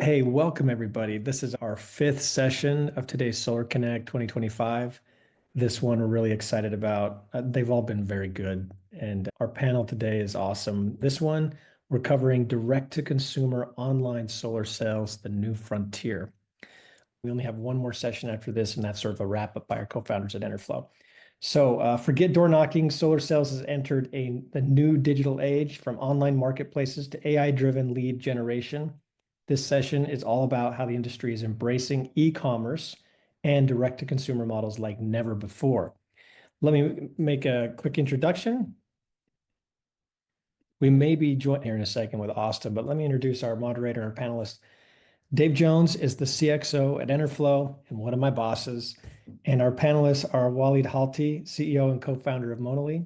Hey, welcome everybody. This is our fifth session of today's Solar Connect 2025. This one we're really excited about. They've all been very good, and our panel today is awesome. This one, we're covering direct-to-consumer online solar sales, the new frontier. We only have one more session after this, and that's sort of a wrap-up by our co-founders at Enerflo. So forget door knocking. Solar sales has entered the new digital age, from online marketplaces to AI-driven lead generation. This session is all about how the industry is embracing e-commerce and direct-to-consumer models like never before. Let me make a quick introduction. We may be joined here in a second with Austin, but let me introduce our moderator, our panelist. Dave Jones is the CXO at Enerflo and one of my bosses. And our panelists are Walid Halti, CEO and co-founder of Monali,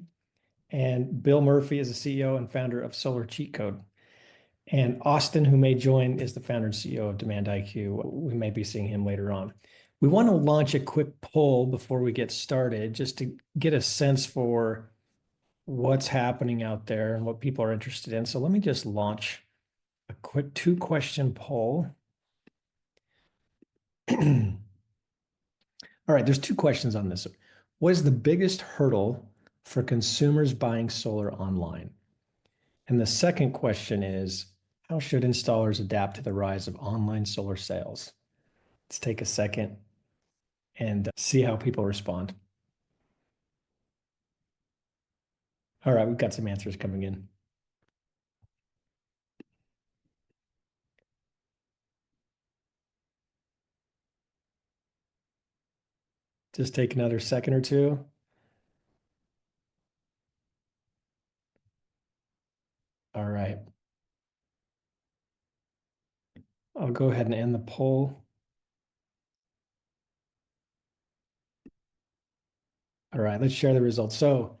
and Bill Murphy is the CEO and founder of Solar Cheat Code. And Austin, who may join, is the founder and CEO of Demand IQ. We may be seeing him later on. We want to launch a quick poll before we get started, just to get a sense for what's happening out there and what people are interested in. So let me just launch a quick 2-question poll. All right, there's 2 questions on this. What is the biggest hurdle for consumers buying solar online? And the second question is, how should installers adapt to the rise of online solar sales? Let's take a second and see how people respond. All right, we've got some answers coming in. Just take another second or two. All right. I'll go ahead and end the poll. All right, let's share the results. So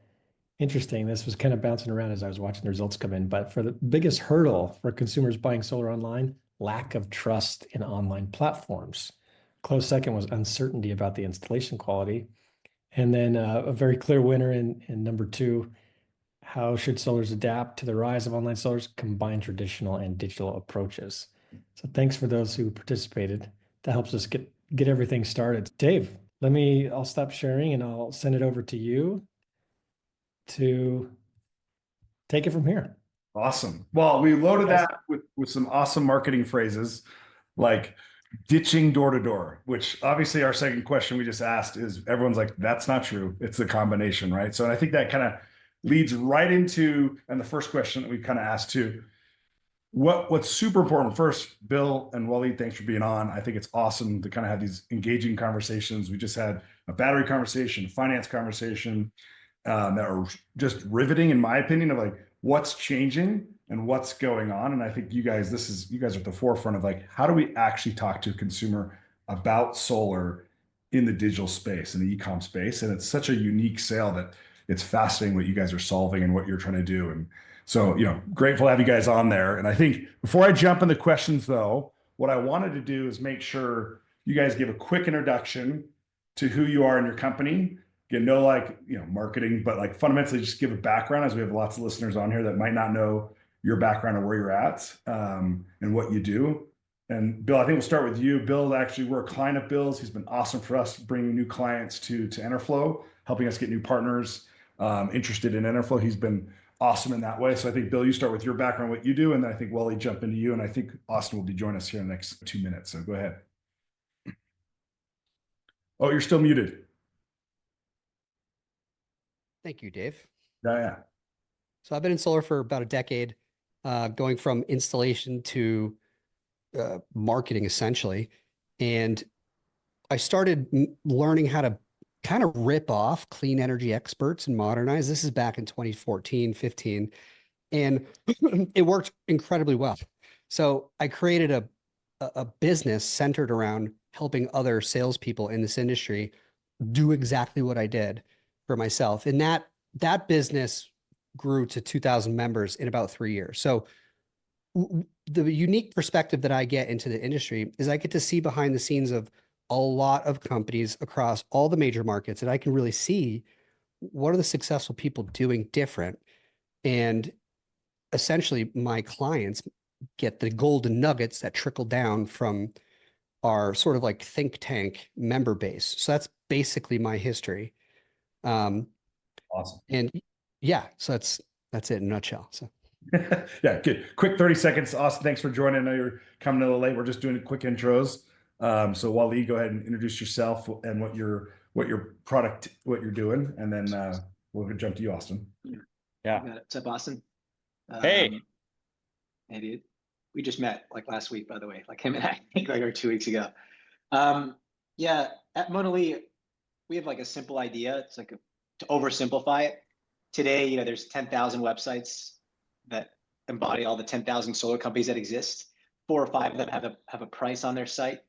interesting. This was kind of bouncing around as I was watching the results come in. But for the biggest hurdle for consumers buying solar online, lack of trust in online platforms. Close second was uncertainty about the installation quality. And then a very clear winner in number 2, how should solars adapt to the rise of online solars? Combine traditional and digital approaches. So thanks for those who participated. That helps us get everything started. Dave, I'll stop sharing and I'll send it over to you to take it from here. Awesome. Well, we loaded that with some awesome marketing phrases like ditching door to door, which obviously our second question we just asked is everyone's like, that's not true. It's a combination, right? So I think that kind of leads right into, and the first question that we kind of asked too, what's super important. First, Bill and Waleed, thanks for being on. I think it's awesome to kind of have these engaging conversations. We just had a battery conversation, a finance conversation that are just riveting, in my opinion, of like what's changing and what's going on. And I think you guys are at the forefront of like, how do we actually talk to a consumer about solar in the digital space, in the e-com space? And it's such a unique sale that it's fascinating what you guys are solving and what you're trying to do. And so, grateful to have you guys on there. And I think before I jump into questions though, what I wanted to do is make sure you guys give a quick introduction to who you are in your company. Marketing, but like fundamentally just give a background, as we have lots of listeners on here that might not know your background or where you're at and what you do. And Bill, I think we'll start with you. Bill, actually, we're a client of Bill's. He's been awesome for us bringing new clients to Enerflo, helping us get new partners interested in Enerflo. He's been awesome in that way. So I think, Bill, you start with your background, what you do, and then I think Wally jump into you. And I think Austin will be joining us here in the next 2 minutes. So go ahead. Oh, you're still muted. Thank you, Dave. Yeah. So I've been in solar for about a decade, going from installation to marketing, essentially. And I started learning how to kind of rip off clean energy experts and modernize. This is back in 2014, 15, and it worked incredibly well. So I created a business centered around helping other salespeople in this industry do exactly what I did for myself. And that business grew to 2,000 members in about 3 years. So the unique perspective that I get into the industry is I get to see behind the scenes of a lot of companies across all the major markets, and I can really see what are the successful people doing different. And essentially my clients, get the golden nuggets that trickle down from our sort of like think tank member base. So that's basically my history. Um, Awesome. and yeah, so that's it in a nutshell. So Yeah, good. Quick 30 seconds. Austin, thanks for joining. I know you're coming a little late. We're just doing quick intros. So Waleed, go ahead and introduce yourself and what your product, what you're doing, and then we'll jump to you, Austin. Yeah. What's up, Austin? Hey. Hey, dude. We just met like last week, by the way, like him and I think like or 2 weeks ago. Yeah, at Monolith, we have like a simple idea. It's like to oversimplify it. Today, there's 10,000 websites that embody all the 10,000 solar companies that exist. 4 or 5 of them have a price on their site.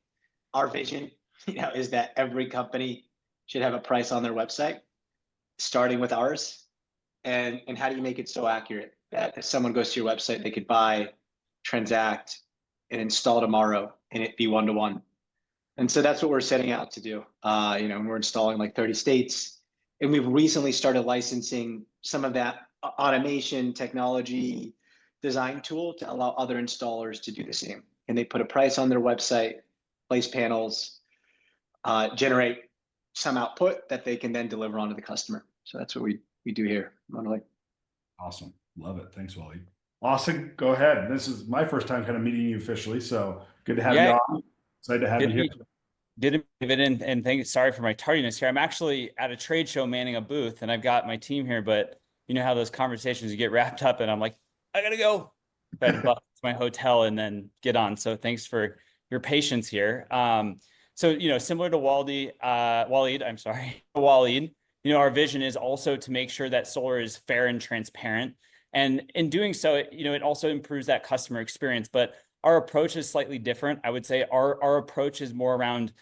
Our vision, is that every company should have a price on their website, starting with ours. And how do you make it so accurate that if someone goes to your website, they could buy, transact, and install tomorrow, and it be one-to-one. And so that's what we're setting out to do. And we're installing like 30 states, and we've recently started licensing some of that automation technology design tool to allow other installers to do the same. And they put a price on their website, place panels, generate some output that they can then deliver onto the customer. So that's what we do here. Awesome. Love it. Thanks, Waleed. Austin, go ahead. This is my first time kind of meeting you officially, so good to have you on. Excited to have you here. Didn't give it in, and sorry for my tardiness here. I'm actually at a trade show manning a booth, and I've got my team here, but you know how those conversations you get wrapped up, and I'm like, I gotta go. I had to bust to my hotel and then get on. So thanks for your patience here. So similar to Waleed, I'm sorry, Waleed. Our vision is also to make sure that solar is fair and transparent. And in doing so, it also improves that customer experience. But our approach is slightly different. I would say our approach is more around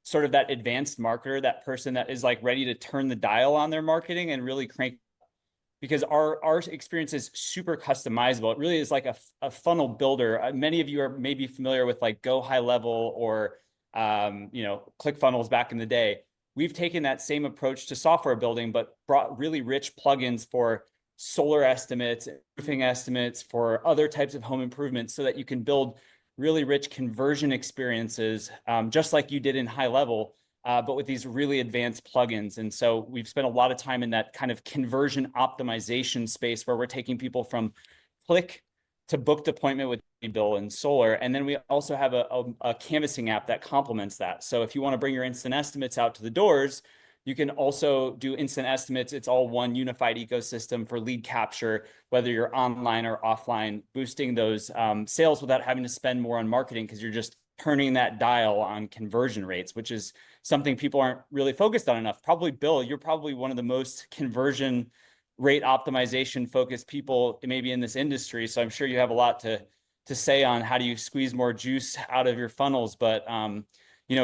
sort of that advanced marketer, that person that is like ready to turn the dial on their marketing and really crank, because our experience is super customizable. It really is like a funnel builder. Many of you are maybe familiar with like Go High Level or ClickFunnels back in the day. We've taken that same approach to software building, but brought really rich plugins for solar estimates, roofing estimates, for other types of home improvements, so that you can build really rich conversion experiences, just like you did in High Level, but with these really advanced plugins. And so we've spent a lot of time in that kind of conversion optimization space, where we're taking people from click to booked appointment with Bill and solar. And then we also have a canvassing app that complements that. So if you want to bring your instant estimates out to the doors, you can also do instant estimates. It's all one unified ecosystem for lead capture, whether you're online or offline, boosting those sales without having to spend more on marketing, because you're just turning that dial on conversion rates, which is something people aren't really focused on enough. Probably, Bill, you're probably one of the most conversion rate optimization focused people maybe in this industry. So I'm sure you have a lot to say on how do you squeeze more juice out of your funnels. But,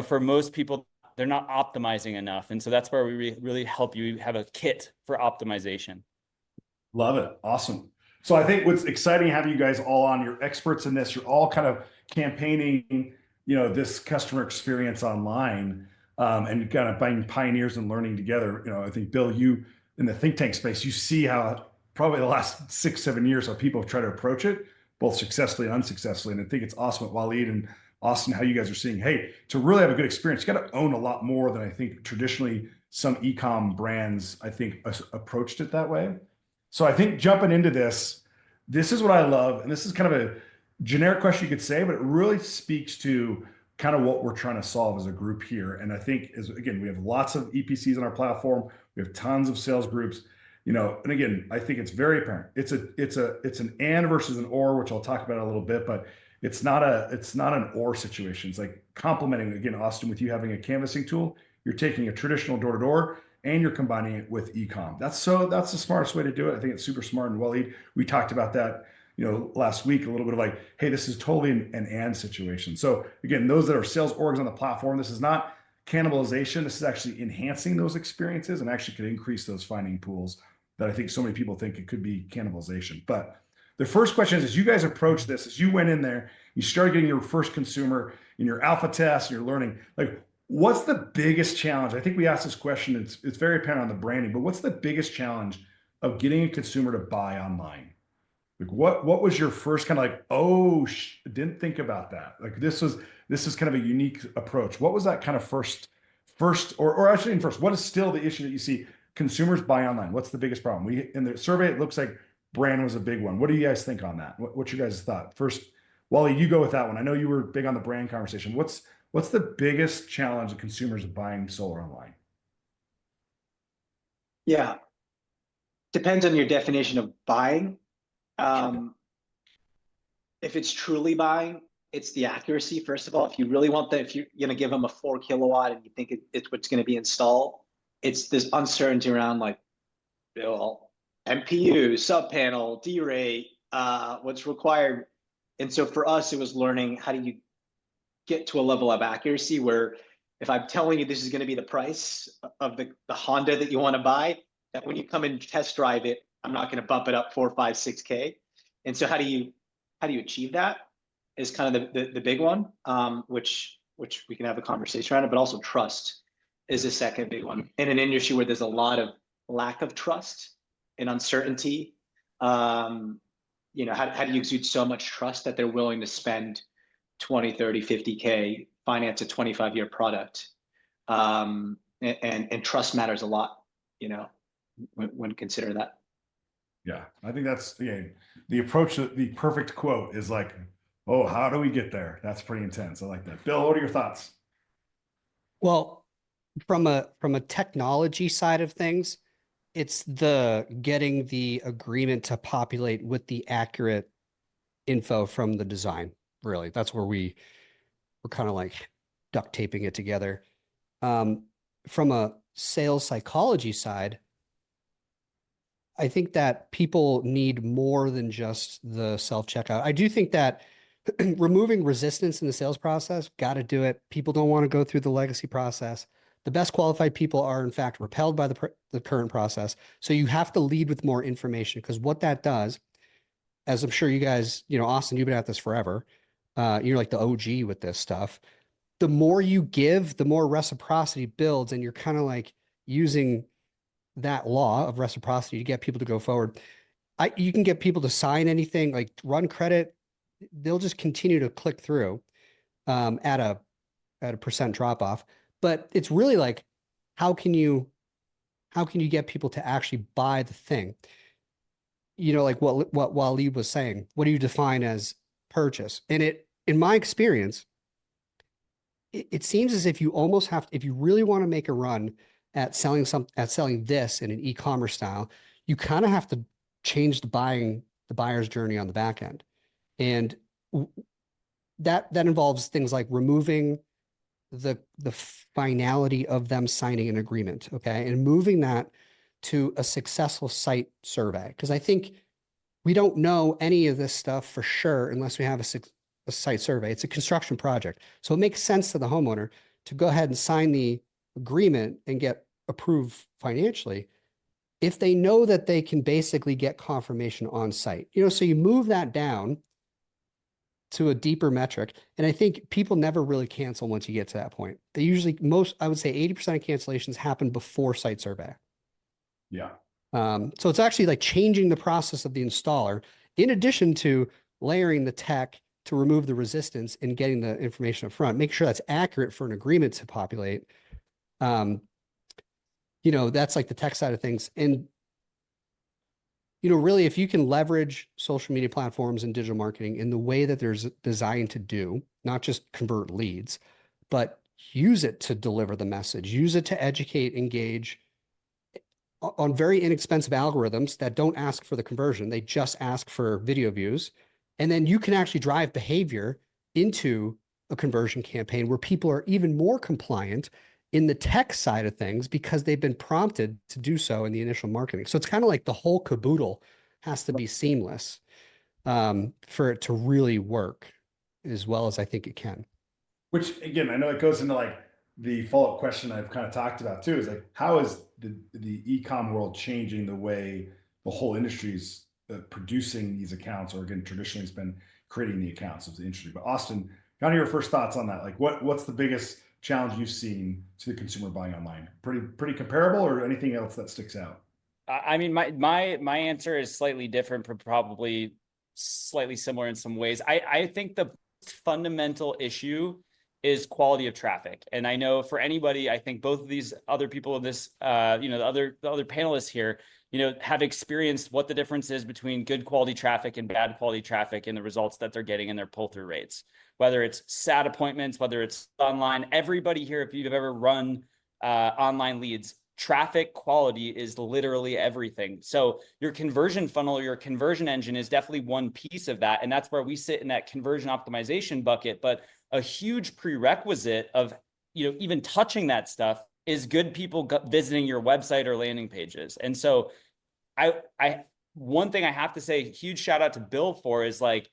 for most people, they're not optimizing enough. And so that's where we really help you have a kit for optimization. Love it. Awesome. So I think what's exciting having you guys all on, you're experts in this. You're all kind of campaigning, this customer experience online, and kind of being pioneers and learning together. I think, Bill, you in the think tank space, you see how probably the last 6-7 years how people have tried to approach it, both successfully and unsuccessfully. And I think it's awesome at Waleed and Austin, how you guys are seeing, hey, to really have a good experience, you got to own a lot more than I think traditionally some e-com brands, I think, approached it that way. So I think jumping into this is what I love. And this is kind of a generic question you could say, but it really speaks to kind of what we're trying to solve as a group here. And I think, again, we have lots of EPCs on our platform. We have tons of sales groups, and again, I think it's very apparent. It's an and versus an or, which I'll talk about in a little bit, but it's not an or situation. It's like complementing, again, Austin, with you having a canvassing tool. You're taking a traditional door-to-door and you're combining it with e-com. That's the smartest way to do it. I think it's super smart. And Waleed, we talked about that, last week, a little bit of like, hey, this is totally an and situation. So again, those that are sales orgs on the platform, this is not cannibalization. This is actually enhancing those experiences and actually could increase those finding pools that I think so many people think it could be cannibalization. But the first question is, as you guys approach this, as you went in there, you started getting your first consumer in your alpha test, and you're learning, like, what's the biggest challenge? I think we asked this question, it's very apparent on the branding, but what's the biggest challenge of getting a consumer to buy online? Like what was your first kind of like, oh, didn't think about that. Like this is kind of a unique approach. What was that kind of first or actually in first, what is still the issue that you see consumers buy online? What's the biggest problem? We in the survey, it looks like brand was a big one. What do you guys think on that? What's your guys' thought? First, Wally, you go with that one. I know you were big on the brand conversation. What's the biggest challenge of consumers buying solar online? Yeah, depends on your definition of buying. If it's truly buying, it's the accuracy. First of all, if you really want that, if you're going to give them a 4 kilowatt and you think it's what's going to be installed, it's this uncertainty around like, well, MPU, sub panel, D-rate, what's required. And so for us, it was learning how do you get to a level of accuracy where if I'm telling you this is going to be the price of the Honda that you want to buy, that when you come and test drive it, I'm not going to bump it up 4, 5, 6K. And so how do you achieve that is kind of the big one, which we can have a conversation around it, but also trust is the second big one. In an industry where there's a lot of lack of trust and uncertainty, how do you exude so much trust that they're willing to spend 20, 30, 50K, finance a 25-year product? And trust matters a lot, when consider that. Yeah, I think that's the approach. The perfect quote is like, "Oh, how do we get there?" That's pretty intense. I like that. Bill, what are your thoughts? Well, from a technology side of things, it's the getting the agreement to populate with the accurate info from the design. Really, that's where we're kind of like duct taping it together. From a sales psychology side, I think that people need more than just the self-checkout. I do think that removing resistance in the sales process, got to do it. People don't want to go through the legacy process. The best qualified people are, in fact, repelled by the current process. So you have to lead with more information, because what that does, as I'm sure you guys, Austin, you've been at this forever. You're like the OG with this stuff. The more you give, the more reciprocity builds, and you're kind of like using that law of reciprocity to get people to go forward. You can get people to sign anything, like run credit. They'll just continue to click through at a percent drop off. But it's really like, how can you get people to actually buy the thing? Like what Waleed was saying, what do you define as purchase? And in my experience, it seems as if you almost have, if you really want to make a run at selling this in an e-commerce style, you kind of have to change the buyer's journey on the back end. And that involves things like removing the finality of them signing an agreement, okay, and moving that to a successful site survey. Because I think we don't know any of this stuff for sure unless we have a site survey. It's a construction project, so it makes sense to the homeowner to go ahead and sign the agreement and get approved financially if they know that they can basically get confirmation on site. So you move that down to a deeper metric. And I think people never really cancel once you get to that point. They usually, I would say 80% of cancellations happen before site survey. Yeah. So it's actually like changing the process of the installer, in addition to layering the tech to remove the resistance and getting the information up front, make sure that's accurate for an agreement to populate. That's like the tech side of things. And really, if you can leverage social media platforms and digital marketing in the way that there's designed to do, not just convert leads, but use it to deliver the message, use it to educate, engage on very inexpensive algorithms that don't ask for the conversion. They just ask for video views. And then you can actually drive behavior into a conversion campaign where people are even more compliant in the tech side of things because they've been prompted to do so in the initial marketing. So it's kind of like the whole caboodle has to be seamless for it to really work as well as I think it can. Which, again, I know it goes into like the follow-up question I've kind of talked about too, is like, how is the e-com world changing the way the whole industry's producing these accounts, or again, traditionally it's been creating the accounts of the industry. But Austin, kind of your first thoughts on that. Like what's the biggest challenge you've seen to the consumer buying online? Pretty comparable, or anything else that sticks out? I mean, my answer is slightly different from probably slightly similar in some ways. I think the fundamental issue is quality of traffic. And I know for anybody, I think both of these other people in this, the other panelists here, have experienced what the difference is between good quality traffic and bad quality traffic and the results that they're getting in their pull-through rates. Whether it's SAT appointments, whether it's online, everybody here, if you've ever run online leads, traffic quality is literally everything. So your conversion funnel or your conversion engine is definitely one piece of that. And that's where we sit in that conversion optimization bucket. But a huge prerequisite of, even touching that stuff is good people visiting your website or landing pages. And so one thing I have to say, huge shout out to Bill for is like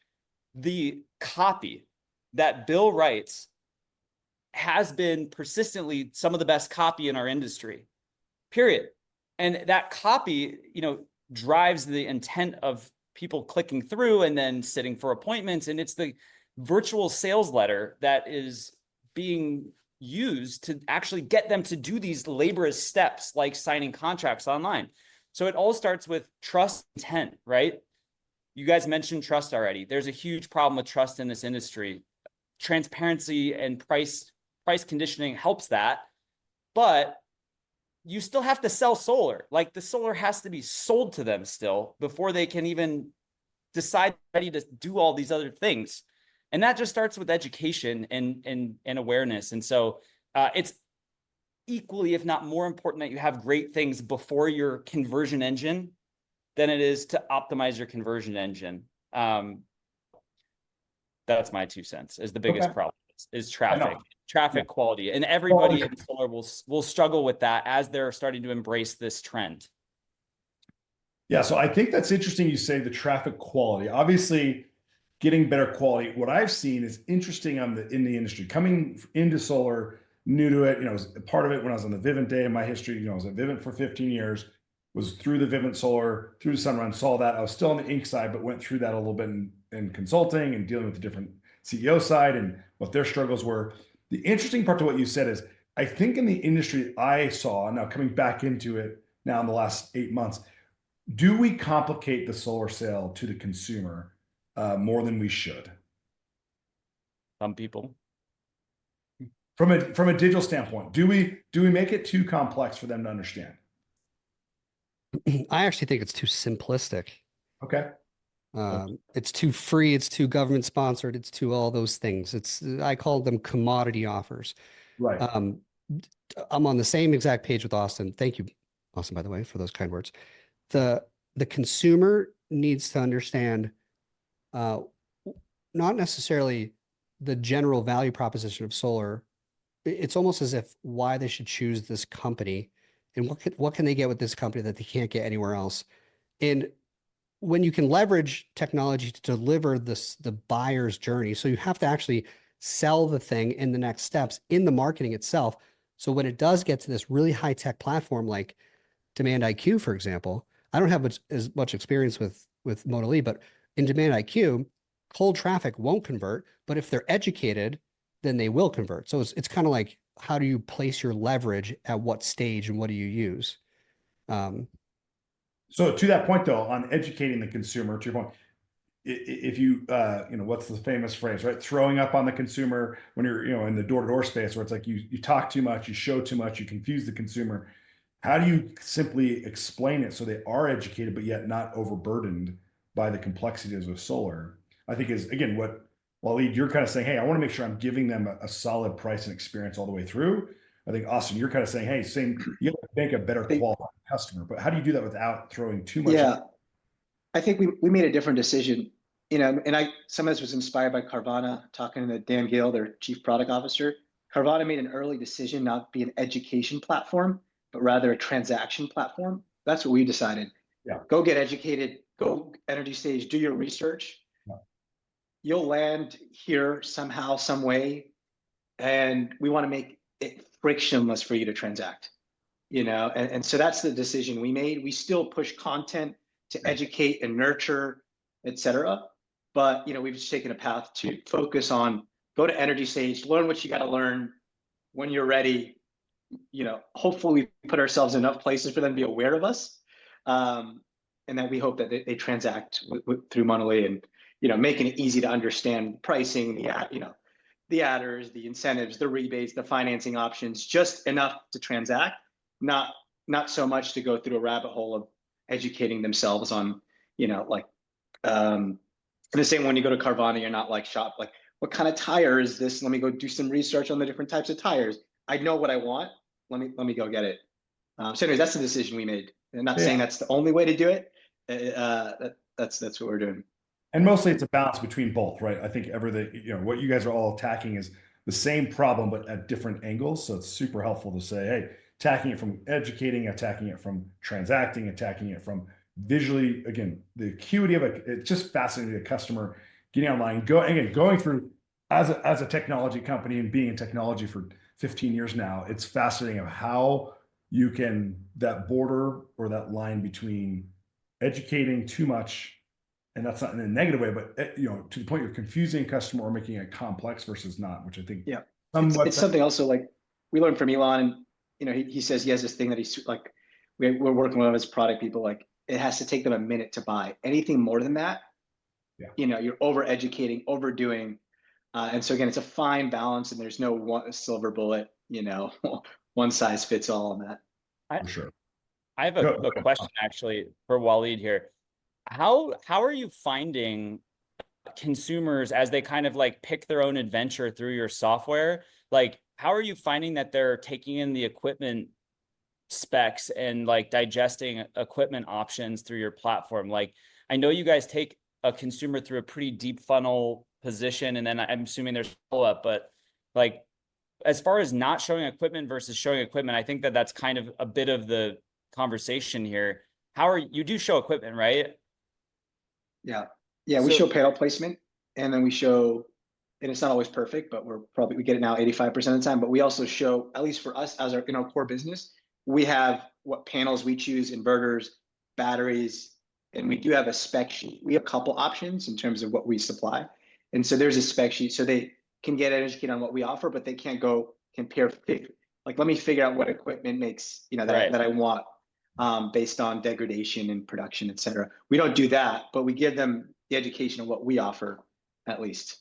the copy that Bill writes has been persistently some of the best copy in our industry, period. And that copy, drives the intent of people clicking through and then sitting for appointments. And it's the virtual sales letter that is being used to actually get them to do these laborious steps like signing contracts online. So it all starts with trust intent, right? You guys mentioned trust already. There's a huge problem with trust in this industry. Transparency and price conditioning helps that, but you still have to sell solar. Like the solar has to be sold to them still before they can even decide ready to do all these other things. And that just starts with education and awareness. And so it's equally, if not more important, that you have great things before your conversion engine than it is to optimize your conversion engine. That's my 2 cents. Is the biggest problem is traffic quality, and everybody in solar will struggle with that as they're starting to embrace this trend. Yeah, so I think that's interesting. You say the traffic quality. Obviously, getting better quality. What I've seen is interesting in the industry coming into solar, new to it. Was part of it when I was on the Vivint day in my history. I was at Vivint for 15 years. Was through the Vivint Solar, through the Sunrun, saw that. I was still on the Inc side, but went through that a little bit in consulting and dealing with the different CEO side and what their struggles were. The interesting part to what you said is, I think in the industry I saw, now coming back into it now in the last 8 months, do we complicate the solar sale to the consumer more than we should? Some people. From a digital standpoint, do we make it too complex for them to understand? I actually think it's too simplistic. Okay. It's too free. It's too government sponsored. It's too all those things. I call them commodity offers. Right. I'm on the same exact page with Austin. Thank you, Austin, by the way, for those kind words. The consumer needs to understand not necessarily the general value proposition of solar. It's almost as if why they should choose this company and what can they get with this company that they can't get anywhere else. And when you can leverage technology to deliver the buyer's journey, so you have to actually sell the thing in the next steps in the marketing itself. So when it does get to this really high tech platform like Demand IQ, for example, I don't have as much experience with Model E, but in Demand IQ, cold traffic won't convert, but if they're educated, then they will convert. So it's kind of like, how do you place your leverage at what stage and what do you use? So to that point, though, on educating the consumer, to your point, if you, what's the famous phrase, right? Throwing up on the consumer when you're, in the door-to-door space where it's like you talk too much, you show too much, you confuse the consumer. How do you simply explain it so they are educated, but yet not overburdened by the complexities of solar? I think is, again, what Waleed, you're kind of saying, hey, I want to make sure I'm giving them a solid price and experience all the way through. I think, Austin, you're kind of saying, hey, you have to make a better quality customer, but how do you do that without throwing too much? Yeah, I think we made a different decision, and some of this was inspired by Carvana, talking to Dan Gill, their chief product officer. Carvana made an early decision not to be an education platform, but rather a transaction platform. That's what we decided. Yeah. Go get educated, go energy stage, do your research. Yeah. You'll land here somehow, some way, and we want to make it frictionless for you to transact. And so that's the decision we made. We still push content to educate and nurture, et cetera. But, we've just taken a path to focus on, go to energy stage, learn what you got to learn. When you're ready, hopefully we put ourselves in enough places for them to be aware of us. and then we hope that they transact through Monolith, and making it easy to understand pricing, the adders, the incentives, the rebates, the financing options, just enough to transact, not so much to go through a rabbit hole of educating themselves on, like the same when you go to Carvana, you're not like shop like, what kind of tire is this? Let me go do some research on the different types of tires. I know what I want. Let me go get it. So anyways, that's the decision we made. I'm not saying that's the only way to do it. That's what we're doing. And mostly it's a balance between both, right? I think what you guys are all attacking is the same problem, but at different angles. So it's super helpful to say, hey, attacking it from educating, attacking it from transacting, attacking it from visually, again, the acuity of it. It's just fascinating to the customer getting online, going through as a technology company and being in technology for 15 years now. It's fascinating of how you can, that border or that line between educating too much, and that's not in a negative way, but to the point you're confusing a customer or making it complex versus not, which I think it's something also like we learned from Elon, and he says he has this thing that he's like, we're working with one of his product people, like it has to take them a minute to buy. Anything more than that, you're over educating, overdoing, and so again, it's a fine balance, and there's no one silver bullet, one size fits all on that. For sure. I have a question actually for Waleed here. How are you finding consumers as they kind of like pick their own adventure through your software? Like, how are you finding that they're taking in the equipment specs and like digesting equipment options through your platform? Like, I know you guys take a consumer through a pretty deep funnel position, and then I'm assuming there's follow-up, but like, as far as not showing equipment versus showing equipment, I think that's kind of a bit of the conversation here. You do show equipment, right? Yeah, we show panel placement, and then we show, and it's not always perfect, but we get it now 85% of the time, but we also show, at least for us in our core business, we have what panels we choose, inverters, batteries, and we do have a spec sheet. We have a couple options in terms of what we supply. And so there's a spec sheet, so they can get educated on what we offer, but they can't go compare, like, let me figure out what equipment makes, that I want. Based on degradation and production, et cetera. We don't do that, but we give them the education of what we offer, at least.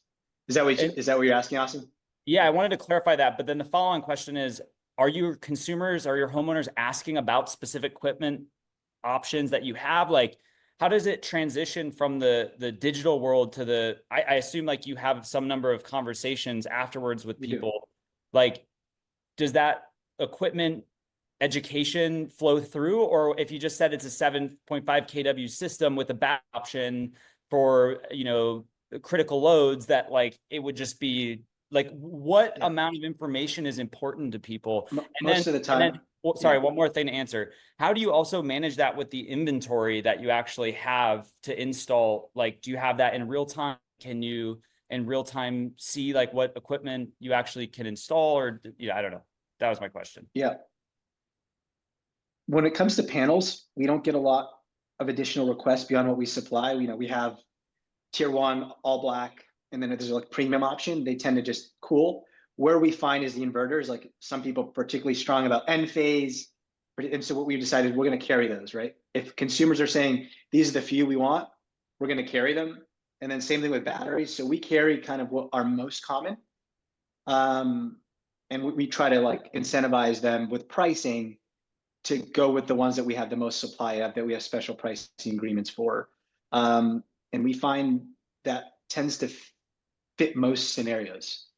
Is that what you're asking, Austin? Yeah, I wanted to clarify that, but then the follow-on question is, are your homeowners asking about specific equipment options that you have? Like, how does it transition from the digital world to I assume like you have some number of conversations afterwards with people. Like, does that equipment education flow through, or if you just said it's a 7.5 kW system with a back option for critical loads, that like it would just be like, what amount of information is important to people? Most of the time. Sorry, one more thing to answer. How do you also manage that with the inventory that you actually have to install? Like, do you have that in real time? Can you in real time see like what equipment you actually can install, or I don't know. That was my question. Yeah. When it comes to panels, we don't get a lot of additional requests beyond what we supply. We have tier 1, all black, and then there's like premium option. They tend to just cool. Where we find is the inverters, like some people particularly strong about end phase. And so what we've decided, we're going to carry those, right? If consumers are saying, these are the few we want, we're going to carry them. And then same thing with batteries. So we carry kind of what are most common. And we try to like incentivize them with pricing to go with the ones that we have the most supply of, that we have special pricing agreements for. And we find that tends to fit most scenarios.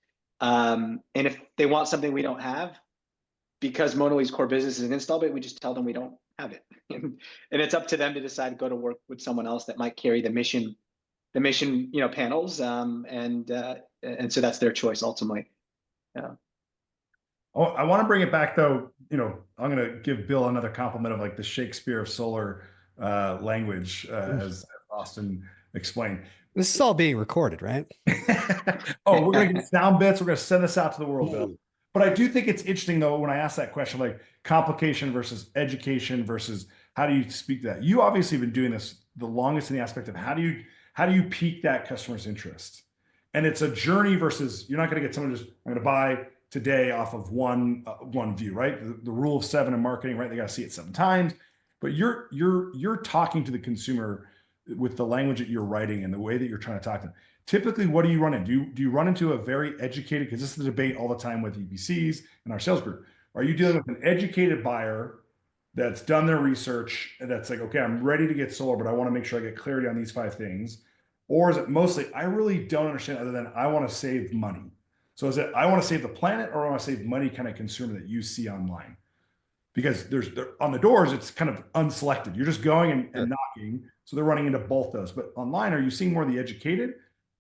And if they want something we don't have, because Monolith's core business is an install bit, we just tell them we don't have it. And it's up to them to decide to go to work with someone else that might carry the mission panels. And so that's their choice ultimately. Yeah. Oh, I want to bring it back though. I'm going to give Bill another compliment of like the Shakespeare of solar language, as Austin explained. This is all being recorded, right? Oh, we're going to get sound bits. We're going to send this out to the world, Bill. But I do think it's interesting though, when I ask that question, like complication versus education versus how do you speak to that? You obviously have been doing this the longest in the aspect of how do you pique that customer's interest? And it's a journey versus, you're not going to get someone just, I'm going to buy today off of one view, right? The rule of 7 in marketing, right? They got to see it 7 times. but you're talking to the consumer with the language that you're writing and the way that you're trying to talk to them. Typically, what do you run into? Do you run into a very educated, because this is the debate all the time with EPCs and our sales group. Are you dealing with an educated buyer that's done their research and that's like, okay, I'm ready to get solar, but I want to make sure I get clarity on these 5 things? Or is it mostly, I really don't understand other than I want to save money? So is it, I want to save the planet or I want to save money kind of consumer that you see online? Because on the doors, it's kind of unselected. You're just going and knocking. So they're running into both those. But online, are you seeing more of the educated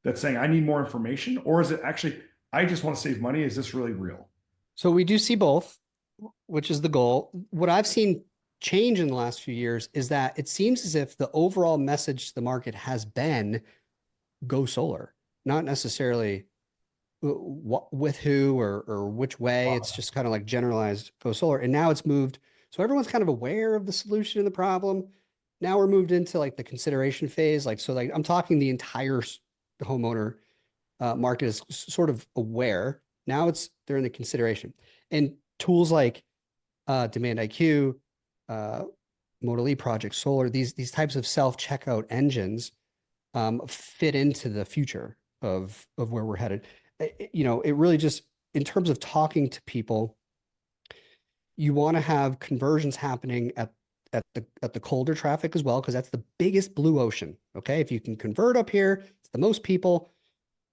that's saying, I need more information? Or is it actually, I just want to save money? Is this really real? So we do see both, which is the goal. What I've seen change in the last few years is that it seems as if the overall message to the market has been go solar, not necessarily with who or which way. It's just kind of like generalized go solar. And now it's moved. So everyone's kind of aware of the solution and the problem. Now we're moved into like the consideration phase. Like, so like I'm talking the entire homeowner market is sort of aware. Now they're in the consideration. And tools like Demand IQ, Model E Project Solar, these types of self-checkout engines fit into the future of where we're headed. It really just, in terms of talking to people, you want to have conversions happening at the colder traffic as well, because that's the biggest blue ocean. Okay. If you can convert up here, it's the most people,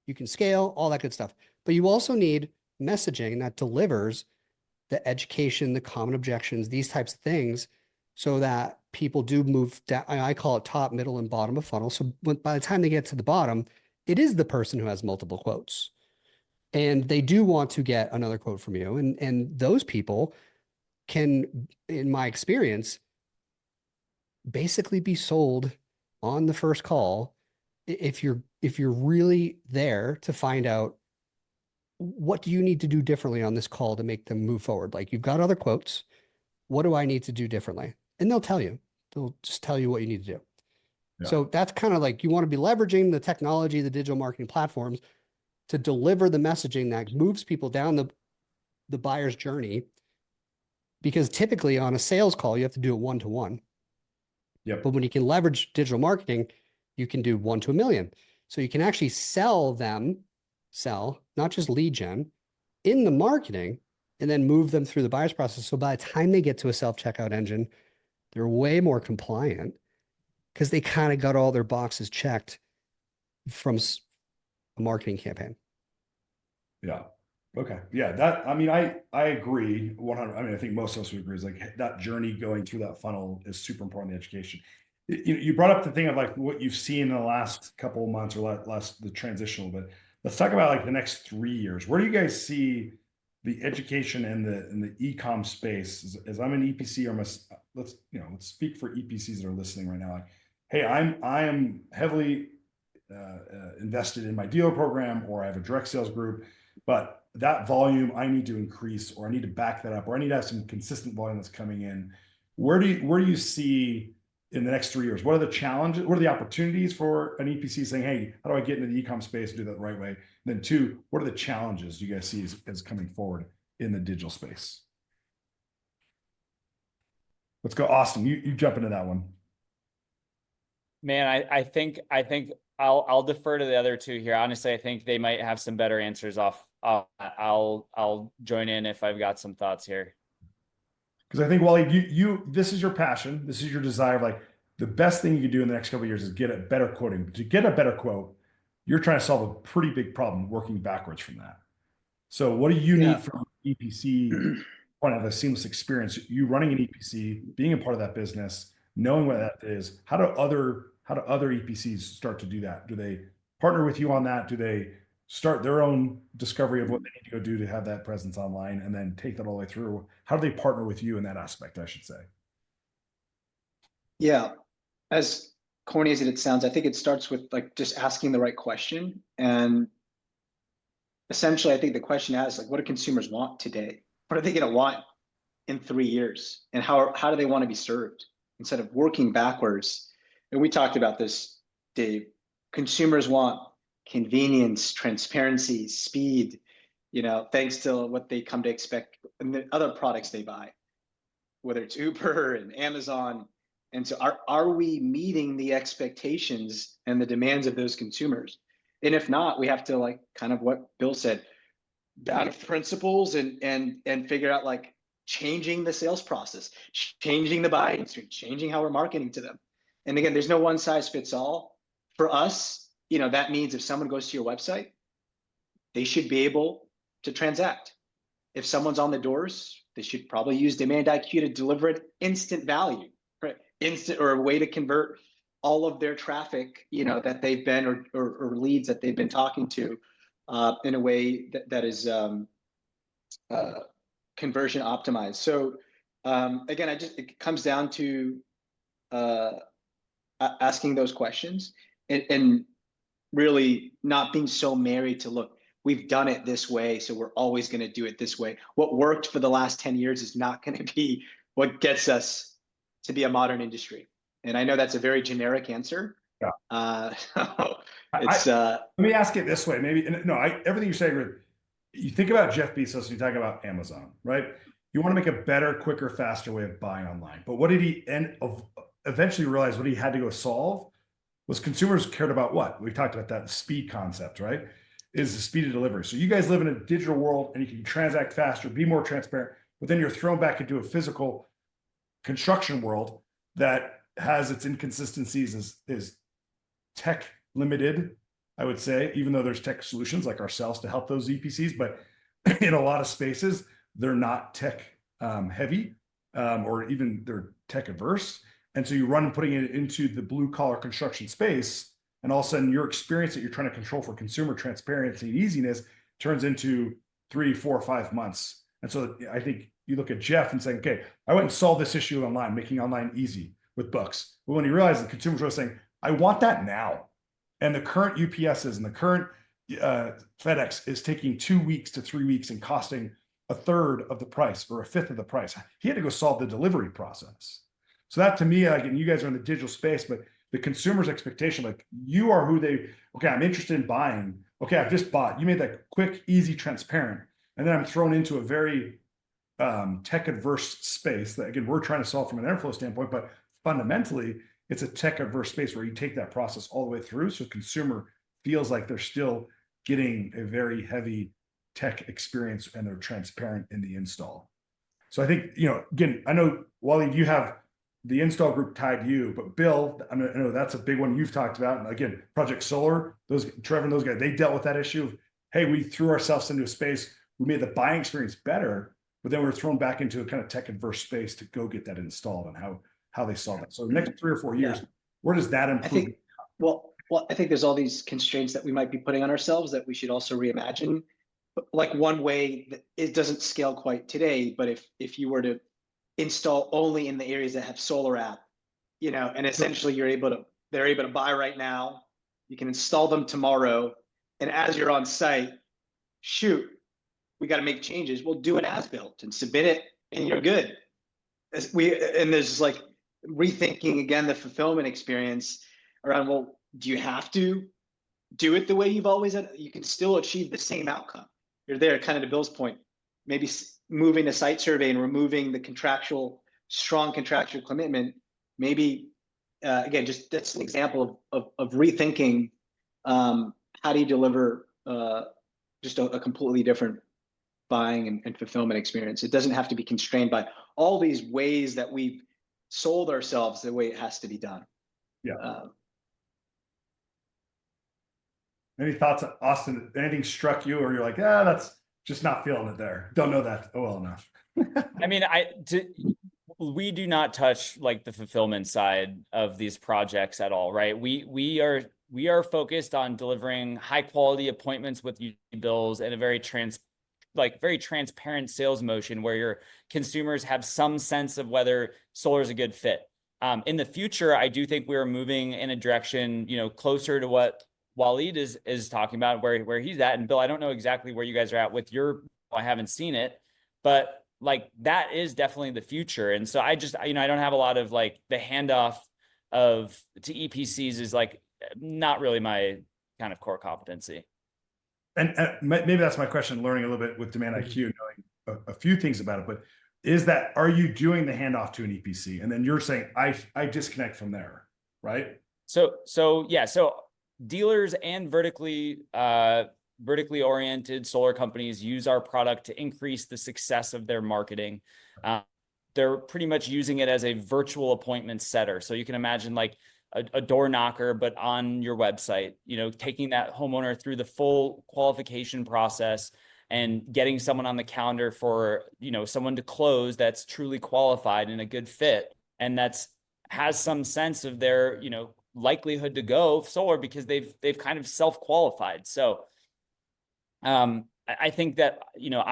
you can scale, all that good stuff. But you also need messaging that delivers the education, the common objections, these types of things, so that people do move down. I call it top, middle, and bottom of funnel. So by the time they get to the bottom, it is the person who has multiple quotes. And they do want to get another quote from you. And those people can, in my experience, basically be sold on the first call if you're really there to find out what do you need to do differently on this call to make them move forward. Like, you've got other quotes. What do I need to do differently? And they'll tell you. They'll just tell you what you need to do. Yeah. So that's kind of like, you want to be leveraging the technology, the digital marketing platforms to deliver the messaging that moves people down the buyer's journey. Because typically on a sales call, you have to do it 1-to-1. Yep. But when you can leverage digital marketing, you can do 1 to 1,000,000. So you can actually sell, not just lead gen, in the marketing, and then move them through the buyer's process. So by the time they get to a self-checkout engine, they're way more compliant because they kind of got all their boxes checked from a marketing campaign. Yeah. Okay. Yeah. I agree 100. I mean, I think most of us would agree is like that journey going through that funnel is super important, the education. You brought up the thing of like what you've seen in the last couple of months or the transitional, but let's talk about like the next 3 years. Where do you guys see the education and the e-com space? As I'm an EPC, let's speak for EPCs that are listening right now. Like, hey, I am heavily invested in my dealer program, or I have a direct sales group, but that volume I need to increase, or I need to back that up, or I need to have some consistent volume that's coming in. Where do you see in the next 3 years? What are the challenges? What are the opportunities for an EPC saying, hey, how do I get into the e-com space and do that the right way? And then 2, what are the challenges you guys see as coming forward in the digital space? Let's go, Austin. You jump into that one. Man, I think I'll defer to the other two here. Honestly, I think they might have some better answers off. I'll join in if I've got some thoughts here. Because I think, Wally, this is your passion. This is your desire. Like, the best thing you can do in the next couple of years is get a better quoting. To get a better quote, you're trying to solve a pretty big problem working backwards from that. So what do you need from EPC point of a seamless experience? You running an EPC, being a part of that business, knowing what that is. How do other EPCs start to do that? Do they partner with you on that? Do they start their own discovery of what they need to go do to have that presence online and then take that all the way through? How do they partner with you in that aspect, I should say? Yeah. As corny as it sounds, I think it starts with like just asking the right question. And essentially, I think the question asks, like, what do consumers want today? What are they going to want in 3 years? And how do they want to be served? Instead of working backwards. And we talked about this, Dave. Consumers want convenience, transparency, speed, thanks to what they come to expect in the other products they buy, whether it's Uber and Amazon. And so are we meeting the expectations and the demands of those consumers? And if not, we have to, like, kind of what Bill said, out of principles and figure out, like, changing the sales process, changing the buying stream, changing how we're marketing to them. And again, there's no one size fits all. For us, you know, that means if someone goes to your website, they should be able to transact. If someone's on the doors, they should probably use Demand IQ to deliver it instant value, right? Instant, or a way to convert all of their traffic, you know, that they've been, or leads that they've been talking to, in a way that is conversion optimized. So again, it comes down to asking those questions, and really not being so married to, look, we've done it this way, so we're always going to do it this way. What worked for the last 10 years is not going to be what gets us to be a modern industry. And I know that's a very generic answer. Yeah. It's let me ask it this way. Maybe, no, everything you're saying, you think about Jeff Bezos and you talk about Amazon, right? You want to make a better, quicker, faster way of buying online. But what did he eventually realize what he had to go solve was consumers cared about what? We talked about that speed concept, right? Is the speed of delivery. So you guys live in a digital world and you can transact faster, be more transparent, but then you're thrown back into a physical construction world that has its inconsistencies, is tech limited, I would say, even though there's tech solutions like ourselves to help those EPCs, but in a lot of spaces, they're not tech heavy, or even they're tech averse. And so you run putting it into the blue collar construction space, and all of a sudden your experience that you're trying to control for consumer transparency and easiness turns into 3, 4, 5 months. And so I think you look at Jeff and saying, okay, I went and solved this issue online, making online easy with books. But when he realized the consumers were saying, I want that now. And the current UPSs and the current FedEx is taking 2 weeks to 3 weeks and costing a third of the price or a fifth of the price. He had to go solve the delivery process. So that, to me, like, and you guys are in the digital space, but the consumer's expectation, like, you are who they, okay, I'm interested in buying. Okay, I've just bought. You made that quick, easy, transparent. And then I'm thrown into a very tech adverse space that, again, we're trying to solve from an Enerflo standpoint, but fundamentally, it's a tech averse space where you take that process all the way through. So consumer feels like they're still getting a very heavy tech experience and they're transparent in the install. So I think, you know, again, I know, Wally, you have the install group tied to you, but Bill, I know that's a big one you've talked about. And again, Project Solar, Trevor and those guys, they dealt with that issue of, hey, we threw ourselves into a space, we made the buying experience better, but then we're thrown back into a kind of tech adverse space to go get that installed, and how they solve it. So the next 3 or 4 years, where does that improve? I think, I think there's all these constraints that we might be putting on ourselves that we should also reimagine. Like, one way that it doesn't scale quite today, but if you were to install only in the areas that have solar app, you know, and essentially they're able to buy right now, you can install them tomorrow, and as you're on site, shoot, we got to make changes, we'll do an as built and submit it, and you're good. And there's, like, rethinking again the fulfillment experience around, well, do you have to do it the way you've always done? You can still achieve the same outcome. You're there, kind of to Bill's point, maybe moving the site survey and removing the strong contractual commitment. Maybe again, just that's an example of rethinking how do you deliver just a completely different buying and fulfillment experience. It doesn't have to be constrained by all these ways that we've sold ourselves the way it has to be done. Yeah. Any thoughts, Austin? Anything struck you, or you're like, that's just not feeling it there? Don't know that well enough. I mean, we do not touch, like, the fulfillment side of these projects at all, right? We are focused on delivering high quality appointments with bills and a very transparent sales motion where your consumers have some sense of whether solar is a good fit. In the future, I do think we're moving in a direction, you know, closer to what Waleed is talking about, where he's at. And Bill, I don't know exactly where you guys are at with your, I haven't seen it, but, like, that is definitely the future. And so I just, you know, I don't have a lot of, like, the handoff to EPCs is, like, not really my kind of core competency. And maybe that's my question, learning a little bit with Demand IQ, knowing a few things about it. But is that, are you doing the handoff to an EPC? And then you're saying, I disconnect from there, right? So yeah, so dealers and vertically oriented solar companies use our product to increase the success of their marketing. They're pretty much using it as a virtual appointment setter. So you can imagine like a door knocker, but on your website, you know, taking that homeowner through the full qualification process and getting someone on the calendar for, you know, someone to close that's truly qualified and a good fit. And that's has some sense of their, you know, likelihood to go solar because they've kind of self-qualified. So I think that, you know,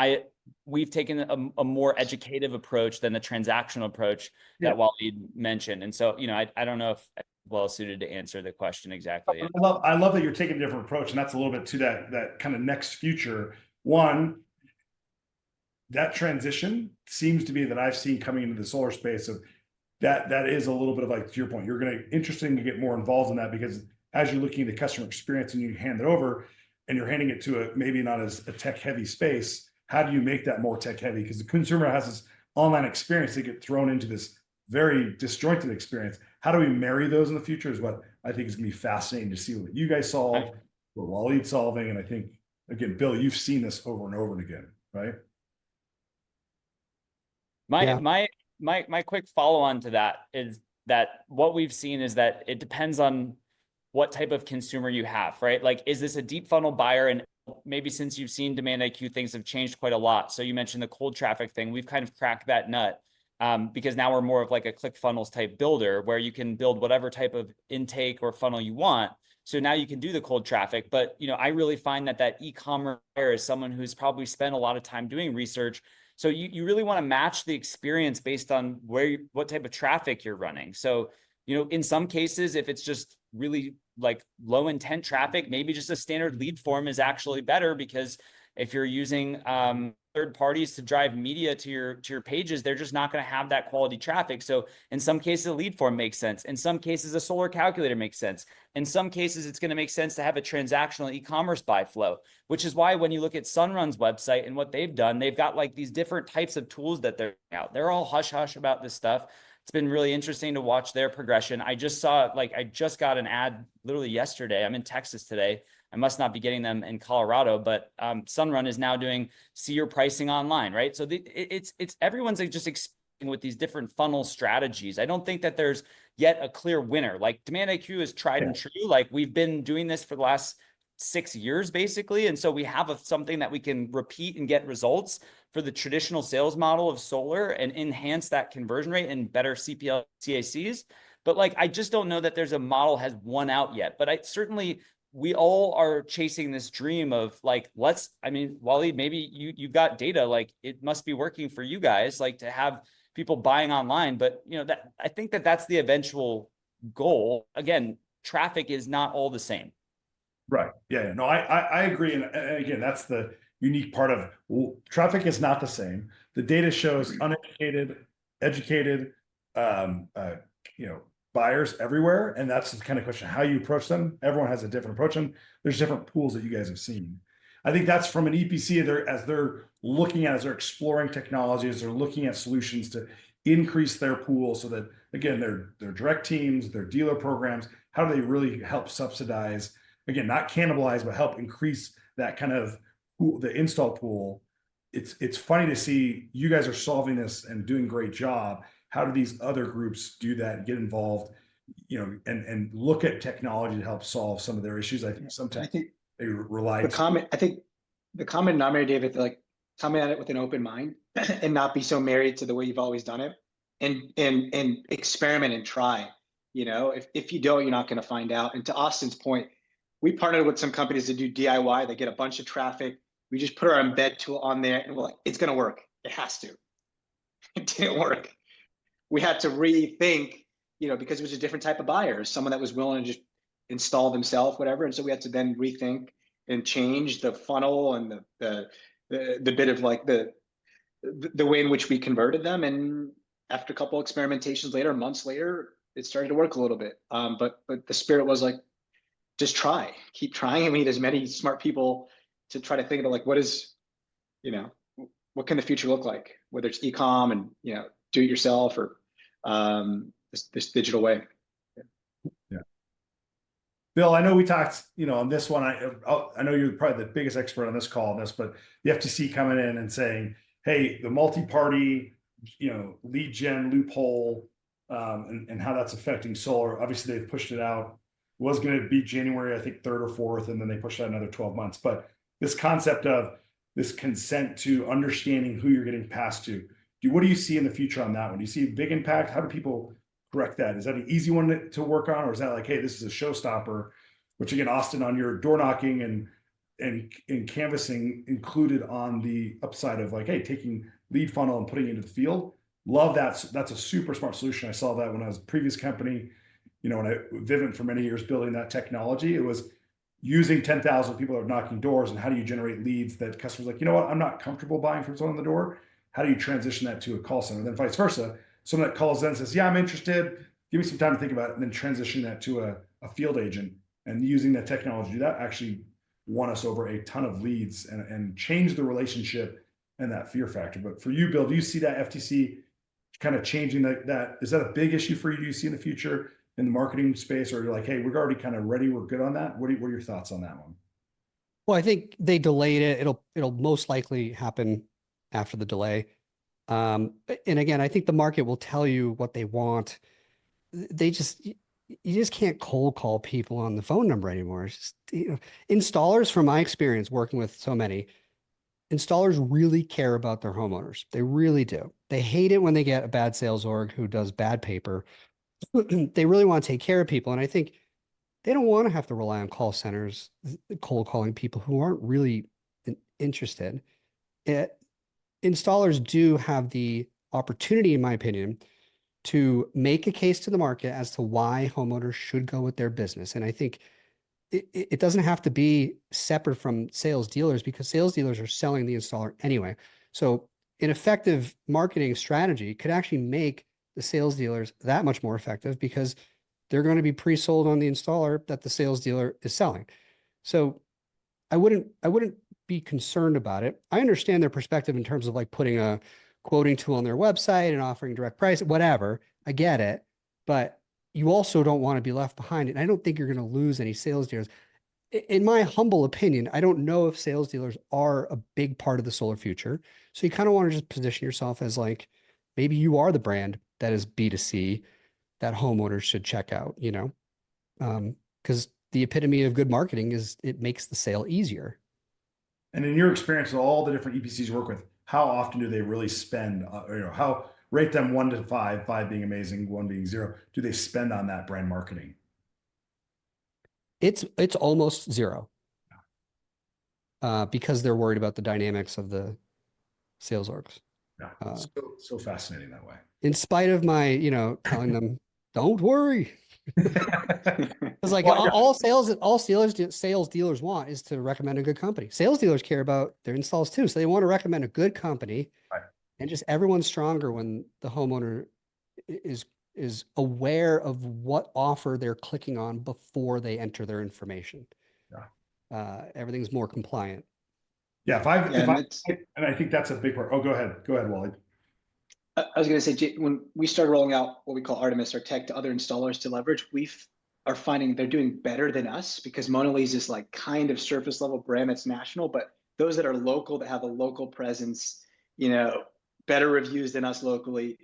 we've taken a more educative approach than the transactional approach that Waleed mentioned. And so, you know, I don't know if I'm well suited to answer the question exactly. I love that you're taking a different approach, and that's a little bit to that kind of next future. One, that transition seems to be that I've seen coming into the solar space of that is a little bit of like, to your point, you're going to interesting to get more involved in that, because as you're looking at the customer experience and you hand it over and you're handing it to a maybe not as a tech heavy space, how do you make that more tech heavy? Because the consumer has this online experience, they get thrown into this very disjointed experience. How do we marry those in the future is what I think is going to be fascinating to see what you guys solve, what Waleed's solving. And I think, again, Bill, you've seen this over and over and again, right? My quick follow on to that is that what we've seen is that it depends on what type of consumer you have, right? Like, is this a deep funnel buyer? And maybe since you've seen Demand IQ, things have changed quite a lot. So you mentioned the cold traffic thing. We've kind of cracked that nut because now we're more of like a ClickFunnels type builder where you can build whatever type of intake or funnel you want. So now you can do the cold traffic. But, you know, I really find that e-commerce buyer is someone who's probably spent a lot of time doing research. So you really want to match the experience based on what type of traffic you're running. So, you know, in some cases, if it's just really like low intent traffic, maybe just a standard lead form is actually better, because if you're using third parties to drive media to your pages, they're just not going to have that quality traffic. So in some cases, a lead form makes sense. In some cases, a solar calculator makes sense. In some cases, it's going to make sense to have a transactional e-commerce buy flow, which is why when you look at Sunrun's website and what they've done, they've got like these different types of tools that they're out. They're all hush hush about this stuff. It's been really interesting to watch their progression. I just got an ad literally yesterday. I'm in Texas today. I must not be getting them in Colorado, but Sunrun is now doing see your pricing online, right? So it's everyone's like just experimenting with these different funnel strategies. I don't think that there's yet a clear winner. Like Demand IQ is tried and true. Like we've been doing this for the last 6 years basically, and so we have something that we can repeat and get results for the traditional sales model of solar and enhance that conversion rate and better CPL CACs. But like I just don't know that there's a model has won out yet. But I certainly, we all are chasing this dream of like, Waleed, maybe you got data, like it must be working for you guys, like to have people buying online. But you know, that I think that's the eventual goal. Again, traffic is not all the same. Right. Yeah. No, I agree. And again, that's the unique part of traffic is not the same. The data shows uneducated, educated, buyers everywhere. And that's the kind of question, how you approach them. Everyone has a different approach. And there's different pools that you guys have seen. I think that's from an EPC as they're looking at, as they're exploring technology, as they're looking at solutions to increase their pool so that, again, their direct teams, their dealer programs, how do they really help subsidize, again, not cannibalize, but help increase that kind of pool, the install pool. It's funny to see you guys are solving this and doing a great job. How do these other groups do that, get involved, and look at technology to help solve some of their issues? I think sometimes they rely. I think the common denominator, David, like come at it with an open mind and not be so married to the way you've always done it, and experiment and try. If you don't, you're not going to find out. And to Austin's point, we partnered with some companies that do DIY. They get a bunch of traffic. We just put our embed tool on there and we're like, it's going to work. It has to. It didn't work. We had to rethink, because it was a different type of buyer, someone that was willing to just install themselves, whatever. And so we had to then rethink and change the funnel and the bit of like the way in which we converted them. And after a couple of experimentations later, months later, it started to work a little bit. But the spirit was like, just keep trying. And we need as many smart people to try to think about like, what can the future look like? whether it's e-com and, do it yourself or this digital way. Yeah. Bill, I know we talked, on this one. I know you're probably the biggest expert on this call on this, but the FTC coming in and saying, hey, the multi-party, lead gen loophole, and how that's affecting solar. Obviously, they've pushed it out. It was going to be January, I think 3rd or 4th, and then they pushed out another 12 months. But this concept of this consent to understanding who you're getting passed to, what do you see in the future on that one? Do you see a big impact? How do people correct that? Is that an easy one to work on, or is that like, hey, this is a showstopper? Which again, Austin, on your door knocking and canvassing included on the upside of like, hey, taking lead funnel and putting it into the field. Love that. That's a super smart solution. I saw that when I was previous company, when I Vivint for many years building that technology. It was using 10,000 people that are knocking doors, and how do you generate leads that customers like, you know what, I'm not comfortable buying from someone on the door. How do you transition that to a call center? And then vice versa. Someone that calls in and says, yeah, I'm interested. Give me some time to think about it, and then transition that to a field agent, and using that technology to do that actually won us over a ton of leads and change the relationship and that fear factor. But for you, Bill, do you see that FTC kind of changing that? Is that a big issue for you? Do you see in the future in the marketing space, or you're like, hey, we're already kind of ready, we're good on that? What are your thoughts on that one? Well, I think they delayed it. It'll most likely happen after the delay. And again, I think the market will tell you what they want. You just can't cold call people on the phone number anymore. It's just, installers, from my experience working with so many, installers really care about their homeowners. They really do. They hate it when they get a bad sales org who does bad paper. They really want to take care of people. And I think they don't want to have to rely on call centers, cold calling people who aren't really interested. Installers do have the opportunity, in my opinion, to make a case to the market as to why homeowners should go with their business. And I think it doesn't have to be separate from sales dealers, because sales dealers are selling the installer anyway. So an effective marketing strategy could actually make the sales dealers that much more effective, because they're going to be pre-sold on the installer that the sales dealer is selling. So I wouldn't be concerned about it. I understand their perspective in terms of like putting a quoting tool on their website and offering direct price, whatever. I get it, but you also don't want to be left behind. And I don't think you're going to lose any sales dealers. In my humble opinion, I don't know if sales dealers are a big part of the solar future. So you kind of want to just position yourself as like, maybe you are the brand that is B2C that homeowners should check out, because the epitome of good marketing is it makes the sale easier. And in your experience with all the different EPCs you work with, how often do they really spend, how rate them 1 to 5, 5 being amazing, 1 being 0, do they spend on that brand marketing? It's almost 0. Because they're worried about the dynamics of the sales orgs. Yeah, so fascinating that way. In spite of my, telling them, don't worry. It's like all sales dealers want is to recommend a good company. Sales dealers care about their installs too. So they want to recommend a good company, right. And just everyone's stronger when the homeowner is aware of what offer they're clicking on before they enter their information. Yeah. Everything's more compliant. Yeah. And I think that's a big part. Oh, go ahead, Wally. I was going to say, when we started rolling out what we call Artemis, our tech, to other installers to leverage, we are finding they're doing better than us, because Monalease is like kind of surface level brand that's national, but those that are local, that have a local presence, better reviews than us locally,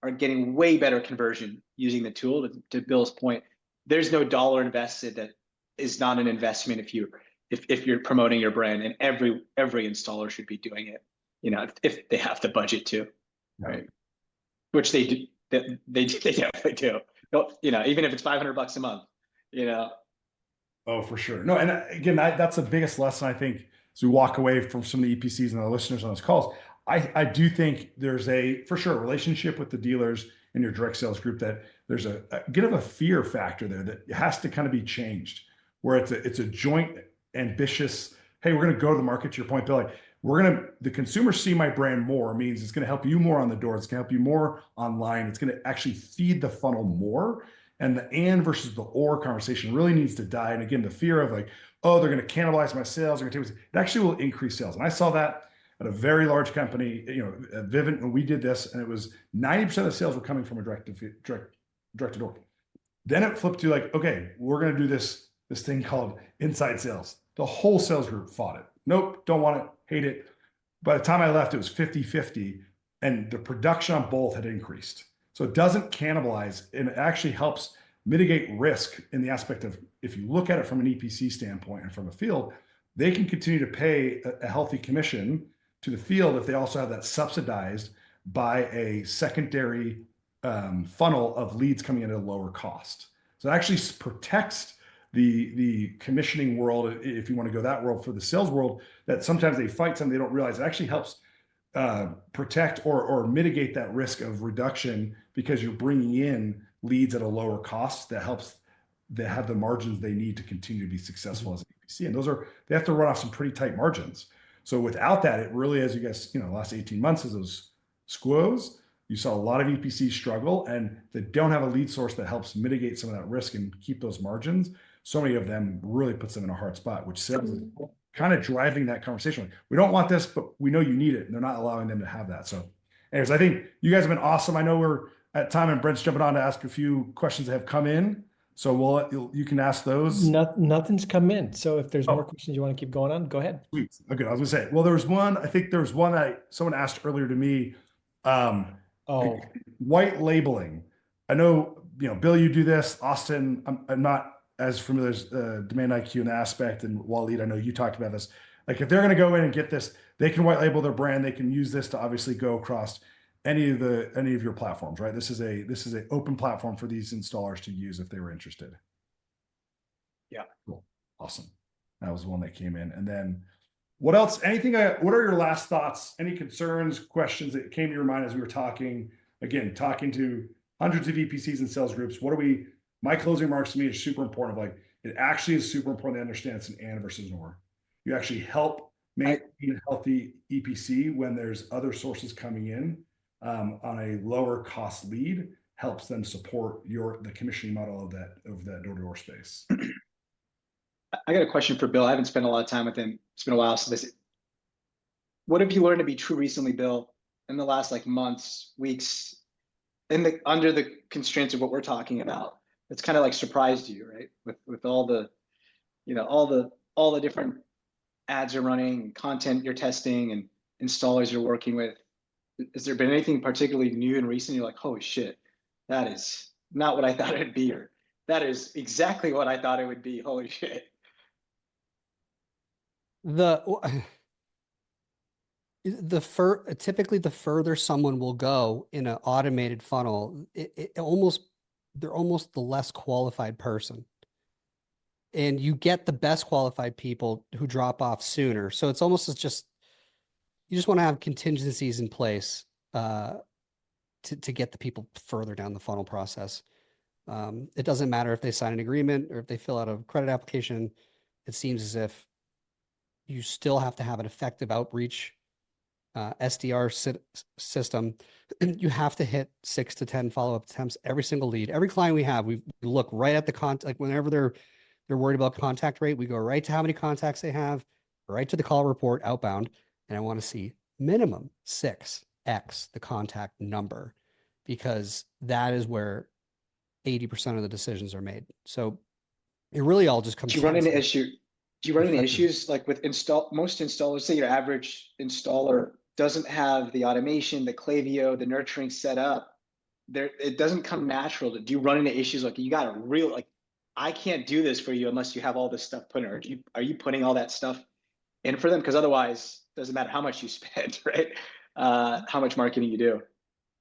are getting way better conversion using the tool. To Bill's point, there's no dollar invested that is not an investment if you're promoting your brand, and every installer should be doing it, if they have the budget to. Right. Which they do. They definitely do. Even if it's $500 a month, Oh, for sure. No, and again, that's the biggest lesson, I think, as we walk away from some of the EPCs and the listeners on those calls. I do think there's for sure, relationship with the dealers in your direct sales group, that there's a bit of a fear factor there that has to kind of be changed, where it's a joint ambitious, hey, we're going to go to the market, to your point, Bill, the consumers see my brand more, means it's going to help you more on the door. It's going to help you more online. It's going to actually feed the funnel more. And the and versus the or conversation really needs to die. And again, the fear of like, oh, they're going to cannibalize my sales. It actually will increase sales. And I saw that at a very large company, at Vivint, and we did this, and it was 90% of the sales were coming from a direct to door. Then it flipped to like, okay, we're going to do this thing called inside sales. The whole sales group fought it. Nope, don't want it, hate it. By the time I left, it was 50-50, and the production on both had increased. So it doesn't cannibalize, and it actually helps mitigate risk in the aspect of, if you look at it from an EPC standpoint and from a field, they can continue to pay a healthy commission to the field if they also have that subsidized by a secondary funnel of leads coming in at a lower cost. So it actually protects the commissioning world, if you want to go that world, for the sales world, that sometimes they fight something they don't realize. It actually helps protect or mitigate that risk of reduction, because you're bringing in leads at a lower cost that helps they have the margins they need to continue to be successful as an EPC. And they have to run off some pretty tight margins. So without that, it really, as you guys, the last 18 months, as those squoze, you saw a lot of EPCs struggle, and they don't have a lead source that helps mitigate some of that risk and keep those margins. So many of them really puts them in a hard spot, which says kind of driving that conversation. Like, we don't want this, but we know you need it, and they're not allowing them to have that. So anyways, I think you guys have been awesome. I know we're at time, and Brent's jumping on to ask a few questions that have come in. So you can ask those. Nothing's come in. So if there's more questions you want to keep going on, go ahead. Sweet. Okay, I was gonna say, well, there was one. I think there was one that someone asked earlier to me. White labeling. I know, Bill, you do this. Austin, I'm not as familiar as Demand IQ in the aspect, and Waleed, I know you talked about this. Like, if they're going to go in and get this, they can white label their brand. They can use this to obviously go across any of your platforms, right? This is an open platform for these installers to use if they were interested. Yeah. Cool. Awesome. That was the one that came in. And then what else? What are your last thoughts? Any concerns, questions that came to your mind as we were talking? Again, talking to hundreds of EPCs and sales groups. My closing remarks to me is super important. It actually is super important to understand it's an and versus an or. You actually help maintain a healthy EPC when there's other sources coming in on a lower cost lead, helps them support the commissioning model of that door-to-door space. I got a question for Bill. I haven't spent a lot of time with him. It's been a while since this. What have you learned to be true recently, Bill, in the last months, weeks, under the constraints of what we're talking about? It's kind of surprised you, right? With all the, all the different ads you're running, content you're testing, and installers you're working with. Has there been anything particularly new and recent? You're like, holy shit, that is not what I thought it'd be, or that is exactly what I thought it would be. Holy shit. Typically the further someone will go in an automated funnel, they're almost the less qualified person. And you get the best qualified people who drop off sooner. So it's almost you just want to have contingencies in place to get the people further down the funnel process. It doesn't matter if they sign an agreement or if they fill out a credit application. It seems as if you still have to have an effective outreach SDR system. You have to hit 6 to 10 follow-up attempts every single lead. Every client we have, we look right at the contact. Whenever they're worried about contact rate, we go right to how many contacts they have, right to the call report outbound, and I want to see minimum 6x the contact number, because that is where 80% of the decisions are made. So it really all just comes. Do you run into issues with most installers? Say your average installer doesn't have the automation, the Klaviyo, the nurturing set up. It doesn't come natural. Do you run into issues you got I can't do this for you unless you have all this stuff put in? Are you putting all that stuff in for them? Because otherwise, it doesn't matter how much you spend, right? How much marketing you do.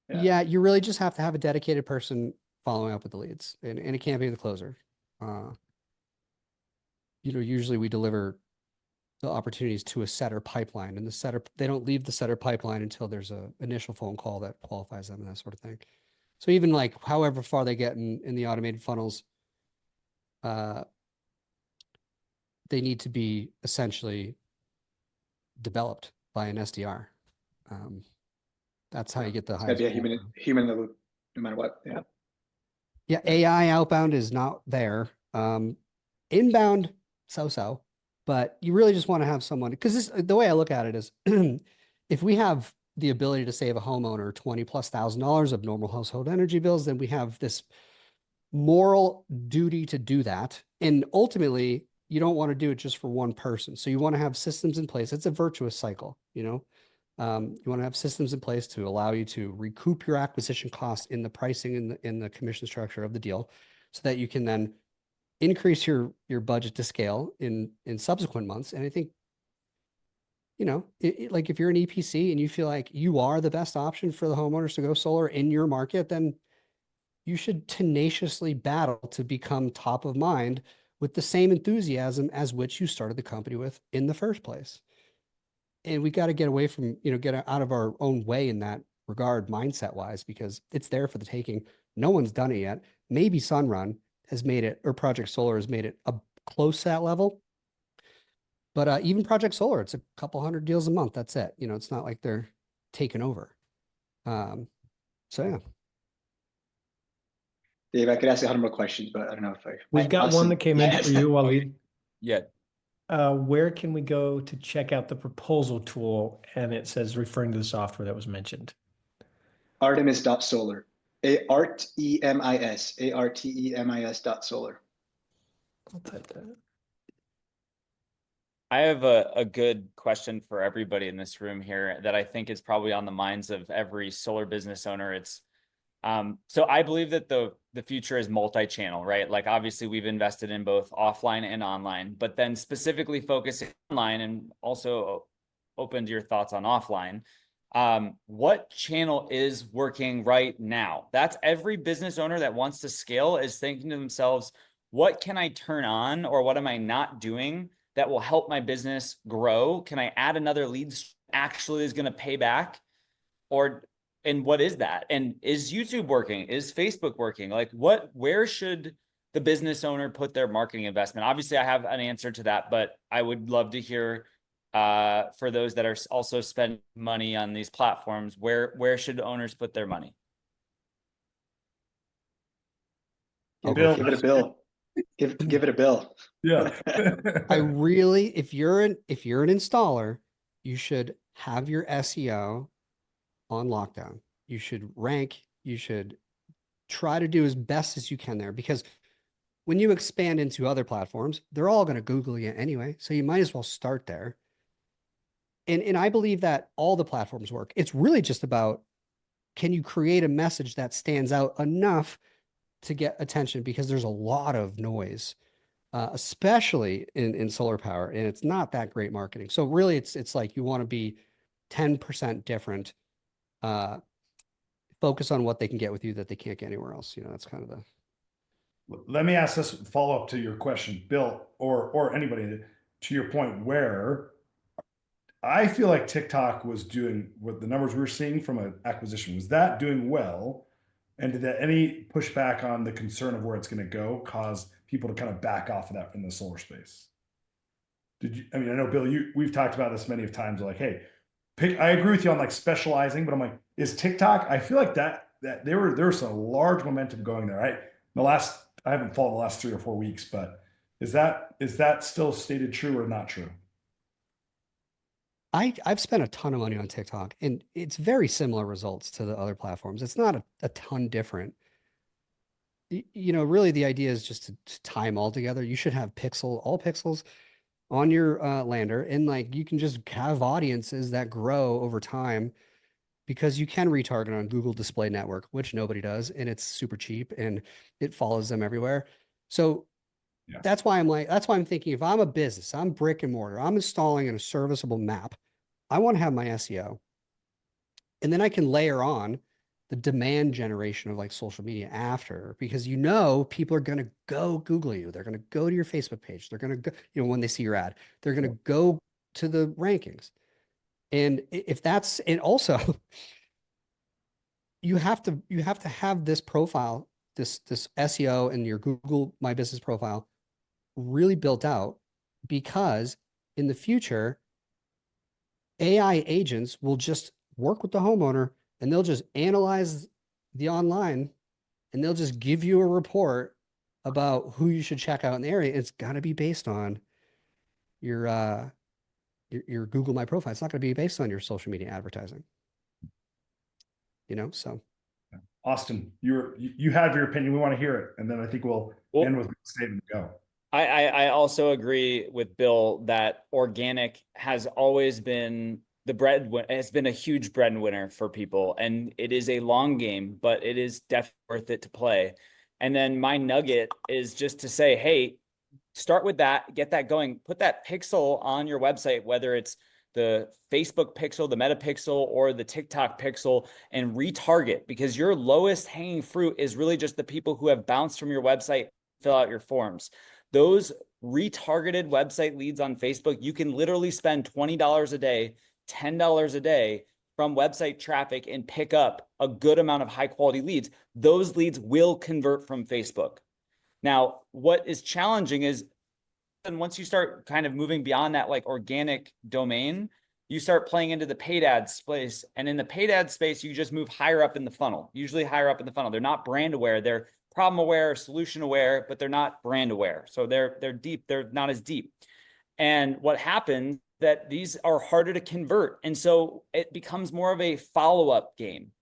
Yeah, you really just have to have a dedicated person following up with the leads, and it can't be the closer. Usually we deliver the opportunities to a setter pipeline, and the setter, they don't leave the setter pipeline until there's an initial phone call that qualifies them and that sort of thing. So even however far they get in the automated funnels, they need to be essentially developed by an SDR. That's how you get the highest. Be a human in the loop, no matter what. Yeah. Yeah. AI outbound is not there. Inbound, so-so, but you really just want to have someone, because the way I look at it is if we have the ability to save a homeowner $20,000+ of normal household energy bills, then we have this moral duty to do that. And ultimately, you don't want to do it just for one person. So you want to have systems in place. It's a virtuous cycle, you know. You want to have systems in place to allow you to recoup your acquisition costs in the pricing and in the commission structure of the deal, so that you can then increase your budget to scale in subsequent months. And I think, you know, like if you're an EPC and you feel like you are the best option for the homeowners to go solar in your market, then you should tenaciously battle to become top of mind with the same enthusiasm as which you started the company with in the first place. And we got to get away from, you know, get out of our own way in that regard, mindset wise, because it's there for the taking. No one's done it yet. Maybe Sunrun has made it, or Project Solar has made it a close to that level. But even Project Solar, it's a couple hundred deals a month. That's it. You know, it's not like they're taking over. So yeah. Dave, I could ask you 100 more questions, but I don't know if We've got one that came in for you, Waleed. Yeah. Where can we go to check out the proposal tool? And it says referring to the software that was mentioned. Artemis.solar. Artemis.solar. I'll type that. I have a good question for everybody in this room here that I think is probably on the minds of every solar business owner. It's so I believe that the future is multi-channel, right? Like obviously we've invested in both offline and online, but then specifically focusing online and also open to your thoughts on offline. What channel is working right now? That's every business owner that wants to scale is thinking to themselves, what can I turn on or what am I not doing that will help my business grow? Can I add another lead actually is going to pay back? And what is that? And is YouTube working? Is Facebook working? Like where should the business owner put their marketing investment? Obviously I have an answer to that, but I would love to hear for those that are also spending money on these platforms, where should owners put their money? Give it a bill. Give it a bill. Yeah. I really, if you're an installer, you should have your SEO on lockdown. You should rank, you should try to do as best as you can there, because when you expand into other platforms, they're all going to Google you anyway. So you might as well start there. And I believe that all the platforms work. It's really just about, can you create a message that stands out enough to get attention? Because there's a lot of noise, especially in solar power, and it's not that great marketing. So really, it's like you want to be 10% different. Focus on what they can get with you that they can't get anywhere else. You know, that's kind of the. Let me ask this follow up to your question, Bill, or anybody. To your point, where I feel like TikTok was doing what the numbers we were seeing from an acquisition, was that doing well? And did that any pushback on the concern of where it's going to go cause people to kind of back off of that in the solar space? Did you, I mean, I know Bill, we've talked about this many of times, like, hey, I agree with you on like specializing, but I'm like, is TikTok, I feel like that there's a large momentum going there. I haven't followed the last 3 or 4 weeks, but is that still stated true or not true? I've spent a ton of money on TikTok, and it's very similar results to the other platforms. It's not a ton different. You know, really the idea is just to tie them all together. You should have all pixels on your lander, and like you can just have audiences that grow over time, because you can retarget on Google Display Network, which nobody does, and it's super cheap and it follows them everywhere. So Yeah. that's why I'm thinking, if I'm a business, I'm brick and mortar, I'm installing a serviceable map, I want to have my SEO. And then I can layer on the demand generation of like social media after, because you know people are going to go Google you. They're going to go to your Facebook page. They're going to go, you know, when they see your ad, they're going to go to the rankings. And if that's, and also you have to have this profile, this SEO and your Google My Business profile really built out, because in the future, AI agents will just work with the homeowner and they'll just analyze the online and they'll just give you a report about who you should check out in the area. It's got to be based on your your Google My Profile. It's not going to be based on your social media advertising. So. Austin, you have your opinion. We want to hear it. And then I think we'll end with a statement to go. I also agree with Bill that organic has always been has been a huge breadwinner for people, and it is a long game, but it is definitely worth it to play. And then my nugget is just to say, hey, start with that, get that going, put that pixel on your website, whether it's the Facebook pixel, the Meta pixel, or the TikTok pixel, and retarget, because your lowest hanging fruit is really just the people who have bounced from your website, fill out your forms. Those retargeted website leads on Facebook, you can literally spend $20 a day, $10 a day from website traffic and pick up a good amount of high quality leads. Those leads will convert from Facebook. Now, what is challenging is, and once you start kind of moving beyond that like organic domain, you start playing into the paid ad space. And in the paid ad space, you just move higher up in the funnel, usually higher up in the funnel. They're not brand aware. They're problem aware, solution aware, but they're not brand aware. So they're deep. They're not as deep. And what happens that these are harder to convert. And so it becomes more of a follow-up game.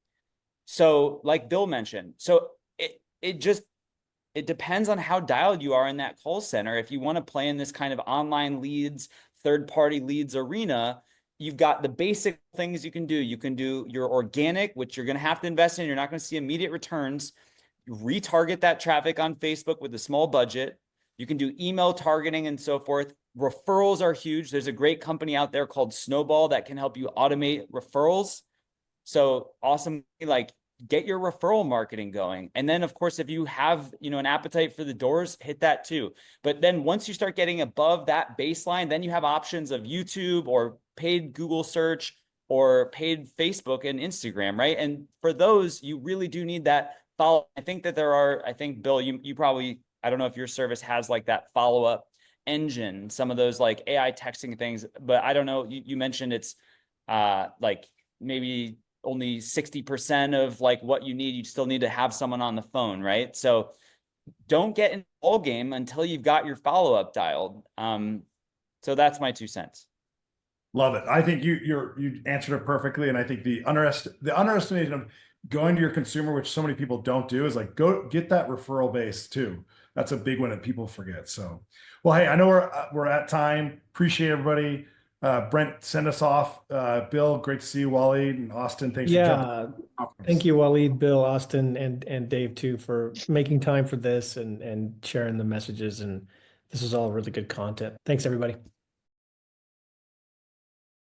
So like Bill mentioned, so it depends on how dialed you are in that call center. If you want to play in this kind of online leads, third-party leads arena, you've got the basic things you can do. You can do your organic, which you're going to have to invest in. You're not going to see immediate returns. Retarget that traffic on Facebook with a small budget. You can do email targeting and so forth. Referrals are huge. There's a great company out there called Snowball that can help you automate referrals. So awesome, like get your referral marketing going. And then of course, if you have, an appetite for the doors, hit that too. But then once you start getting above that baseline, then you have options of YouTube or paid Google search or paid Facebook and Instagram, right? And for those, you really do need that follow. I think Bill, you probably, I don't know if your service has like that follow-up engine, some of those like AI texting things, but I don't know, you mentioned it's like maybe only 60% of like what you need. You still need to have someone on the phone, right? So don't get in the ball game until you've got your follow-up dialed. So that's my 2 cents. Love it. I think you answered it perfectly. And I think the underestimation of going to your consumer, which so many people don't do, is like go get that referral base too. That's a big one that people forget. So, well, hey, I know we're at time. Appreciate everybody. Brent, send us off. Bill, great to see you. Waleed and Austin, thanks for jumping. Thank you, Waleed, Bill, Austin, and Dave too for making time for this and sharing the messages. And this is all really good content. Thanks, everybody.